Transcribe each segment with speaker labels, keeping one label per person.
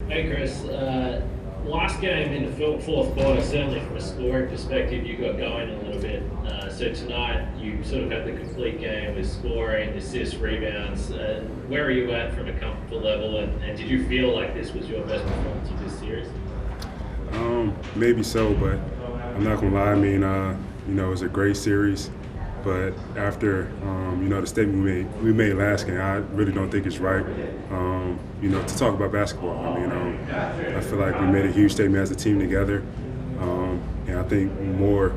Speaker 1: Hey Chris, last game in the fourth quarter, certainly from a scoring perspective, you got going a little bit. So tonight you sort of had the complete game with scoring, assists, rebounds. Where are you at from a comfortable level, and did you feel like this was your best performance of this series?
Speaker 2: Maybe so, but I'm not gonna lie. I mean, it was a great series, but after the statement we made last game, I really don't think it's right. To talk about basketball. I mean, I feel like we made a huge statement as a team together, and I think more.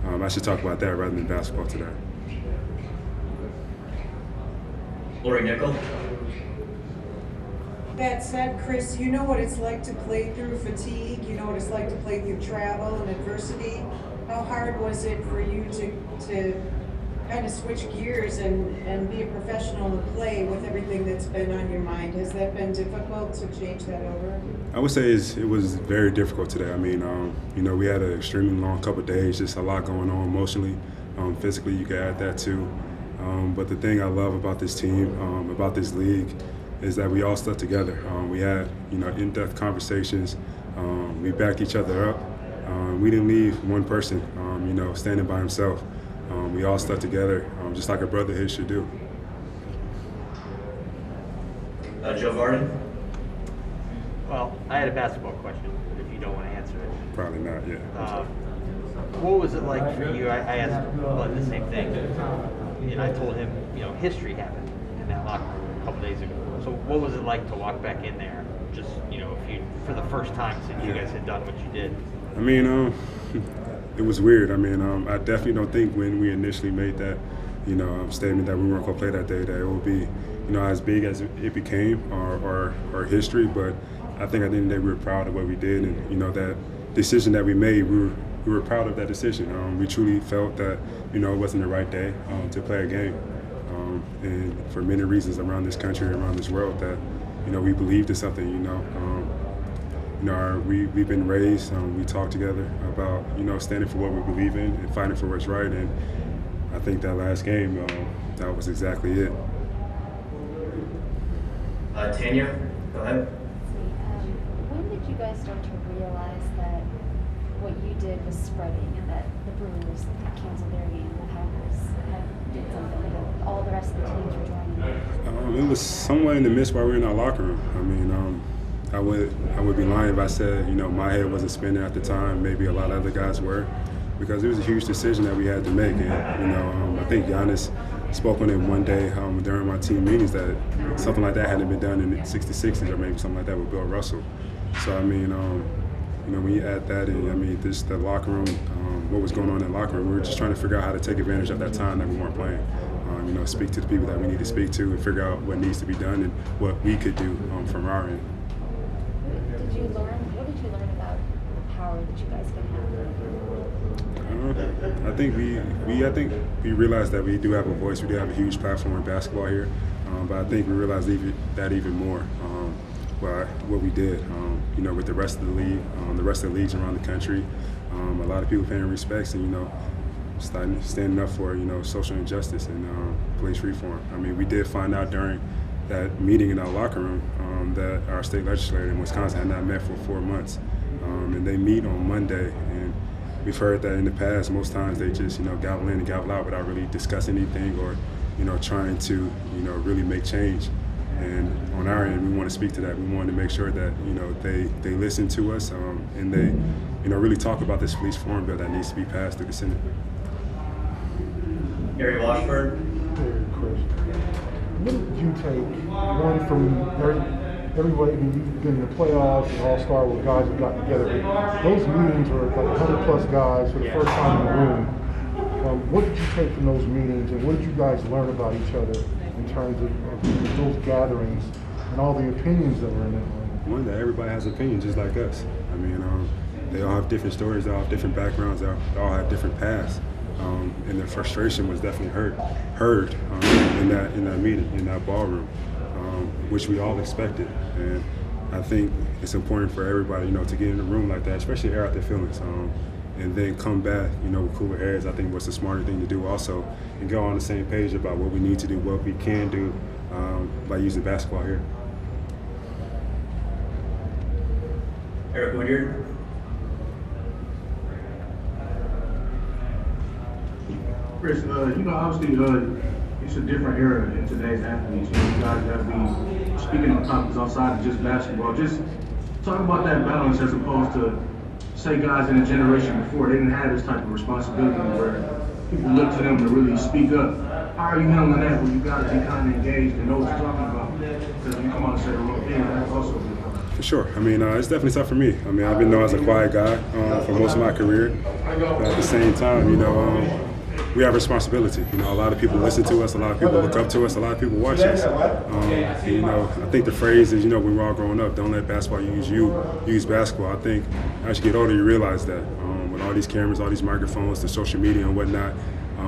Speaker 2: I should talk about that rather than basketball today.
Speaker 3: Lori Nickel.
Speaker 4: That said, Chris, you know what it's like to play through fatigue. You know what it's like to play through travel and adversity. How hard was it for you to kind of switch gears and be a professional and play with everything that's been on your mind? Has that been difficult to change that over?
Speaker 2: I would say it was very difficult today. I mean, we had an extremely long couple of days, just a lot going on emotionally, physically. You could add that too. But the thing I love about this team, about this league, is that we all stuck together. We had, in-depth conversations. We backed each other up. We didn't leave one person, standing by himself. We all stuck together, just like a brotherhood should do.
Speaker 3: Joe Varden.
Speaker 5: Well, I had a basketball question, if you don't want to answer it.
Speaker 2: Probably not, yeah.
Speaker 5: What was it like for you? I asked Bud the same thing, and I told him, history happened in that locker room a couple days ago. So what was it like to walk back in there, just, for the first time since you guys had done what you did?
Speaker 2: I mean, it was weird. I mean, I definitely don't think when we initially made that, statement that we weren't going to play that day, that it would be, as big as it became, our history. But I think at the end of the day, we were proud of what we did, and that decision that we made, we were proud of that decision. We truly felt that, it wasn't the right day to play a game, and for many reasons around this country, around this world, that, we believed in something. We've been raised, we talk together about, standing for what we believe in and fighting for what's right. And I think that last game, that was exactly it.
Speaker 3: Tanya, go ahead.
Speaker 6: When did you guys start to realize that what you did was spreading and that the Brewers had canceled their game, the Packers had did something, that all the rest of the teams were joining?
Speaker 2: It was somewhat in the midst while we were in our locker room. I mean, I would be lying if I said, my head wasn't spinning at the time. Maybe a lot of other guys were, because it was a huge decision that we had to make. And, I think Giannis spoke on it one day during my team meetings that something like that hadn't been done in the 66s or maybe something like that with Bill Russell. So, I mean, when you add that in, I mean, the locker room, what was going on in the locker room, we were just trying to figure out how to take advantage of that time that we weren't playing. Speak to the people that we need to speak to and figure out what needs to be done and what we could do from our end.
Speaker 6: What did you learn about the power that you guys can have?
Speaker 2: I think we realized that we do have a voice. We do have a huge platform in basketball here, but I think we realized that even more by what we did. With the rest of the league, the rest of the leagues around the country, a lot of people paying respects and standing up for social injustice and police reform. I mean, we did find out during that meeting in our locker room that our state legislature in Wisconsin had not met for 4 months, and they meet on Monday. And we've heard that in the past, most times they just gavel in and gavel out without really discussing anything or trying to really make change. And on our end, we want to speak to that. We want to make sure that they listen to us and they really talk about this police reform bill that needs to be passed through the Senate.
Speaker 3: Gary Washburn.
Speaker 7: Hey, Chris. What did you take, one from everybody, you've been in the playoffs and All-Star with guys who got together. Those meetings were like 100-plus guys for the first time in the room. What did you take from those meetings, and what did you guys learn about each other in terms of those gatherings and all the opinions that were in it?
Speaker 2: One, that everybody has opinions just like us. I mean, they all have different stories, they all have different backgrounds, they all have different paths. And the frustration was definitely heard in that meeting, in that ballroom, which we all expected. And I think it's important for everybody, to get in a room like that, especially air out their feelings, and then come back, with cooler heads. I think what's the smarter thing to do also, and go on the same page about what we need to do, what we can do by using basketball here.
Speaker 3: Eric Woodyard.
Speaker 8: Khris, obviously, it's a different era in today's athletes. You guys got to be speaking on topics outside of just basketball. Just talk about that balance as opposed to, say, guys in a generation before, they didn't have this type of responsibility where people look to them to really speak up. How are you handling that when you got to be kind of engaged and know what you're talking about? Because when you come out and say the wrong thing, that's also a big problem.
Speaker 2: For sure. I mean, it's definitely tough for me. I mean, I've been known as a quiet guy for most of my career. But at the same time, we have responsibility. A lot of people listen to us, a lot of people look up to us, a lot of people watch us. I think the phrase is, when we're all growing up, don't let basketball use you, use basketball. I think as you get older, you realize that with all these cameras, all these microphones, the social media and whatnot,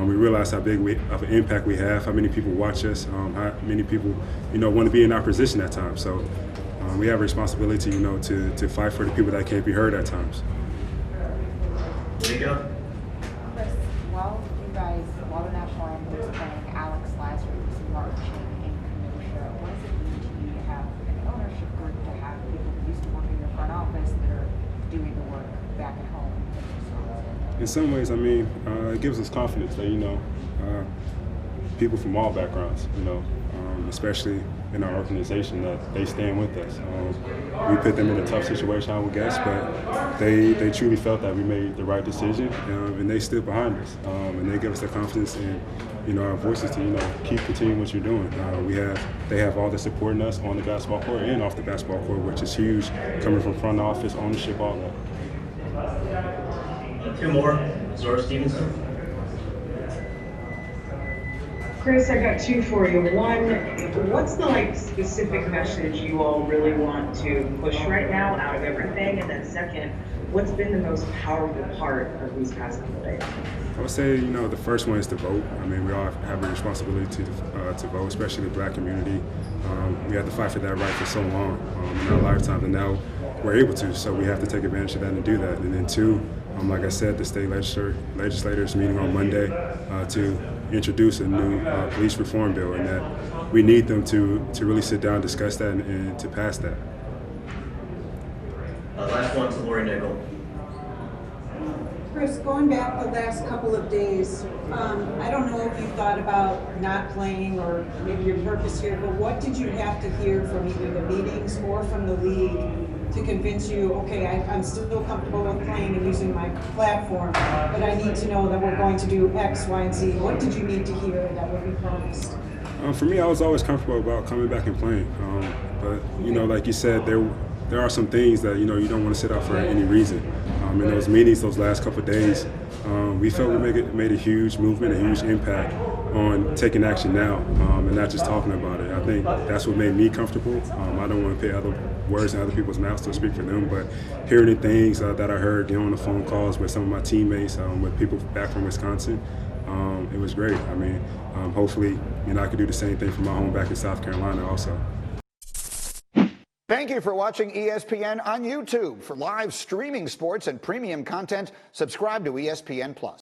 Speaker 2: we realize how big of an impact we have, how many people watch us, how many people, want to be in our position at times. So we have a responsibility, to fight for the people that can't be heard at times.
Speaker 3: There you go.
Speaker 9: Khris, while the national anthem was playing, Alex Lazarus was marching in Kenosha. What does it mean to you to have an ownership group, to have people who used to work in your front office that are doing the work back at home?
Speaker 2: In some ways, it gives us confidence that, people from all backgrounds, especially in our organization, that they stand with us. We put them in a tough situation, I would guess, but they truly felt that we made the right decision, and they stood behind us, and they give us the confidence in our voices to keep continuing what you're doing. They have all the support in us on the basketball court and off the basketball court, which is huge, coming from front office, ownership, all that.
Speaker 3: Two more. Zora Stevenson.
Speaker 10: Khris, I got two for you. One, what's the specific message you all really want to push right now out of everything? And then second, what's been the most powerful part of these past couple days?
Speaker 2: I would say, the first one is to vote. We all have a responsibility to vote, especially the Black community. We had to fight for that right for so long in our lifetime, and now we're able to. So we have to take advantage of that and do that. And then two, like I said, the state legislators meeting on Monday to introduce a new police reform bill, and that we need them to really sit down, discuss that, and to pass that.
Speaker 3: Last one to Lori Nickel.
Speaker 4: Khris, going back the last couple of days, I don't know if you thought about not playing or maybe your purpose here, but what did you have to hear from either the meetings or from the league to convince you, okay, I'm still comfortable with playing and using my platform, but I need to know that we're going to do X, Y, and Z? What did you need to hear that would be promised?
Speaker 2: For me, I was always comfortable about coming back and playing. But, like you said, there are some things that, you don't want to sit out for any reason. In those meetings, those last couple of days, we felt we made a huge movement, a huge impact on taking action now and not just talking about it. I think that's what made me comfortable. I don't want to put other words in other people's mouths to speak for them, but hearing the things that I heard on the phone calls with some of my teammates, with people back from Wisconsin, it was great. Hopefully, I could do the same thing for my home back in South Carolina also.
Speaker 11: Thank you for watching ESPN on YouTube. For live streaming sports and premium content, subscribe to ESPN+.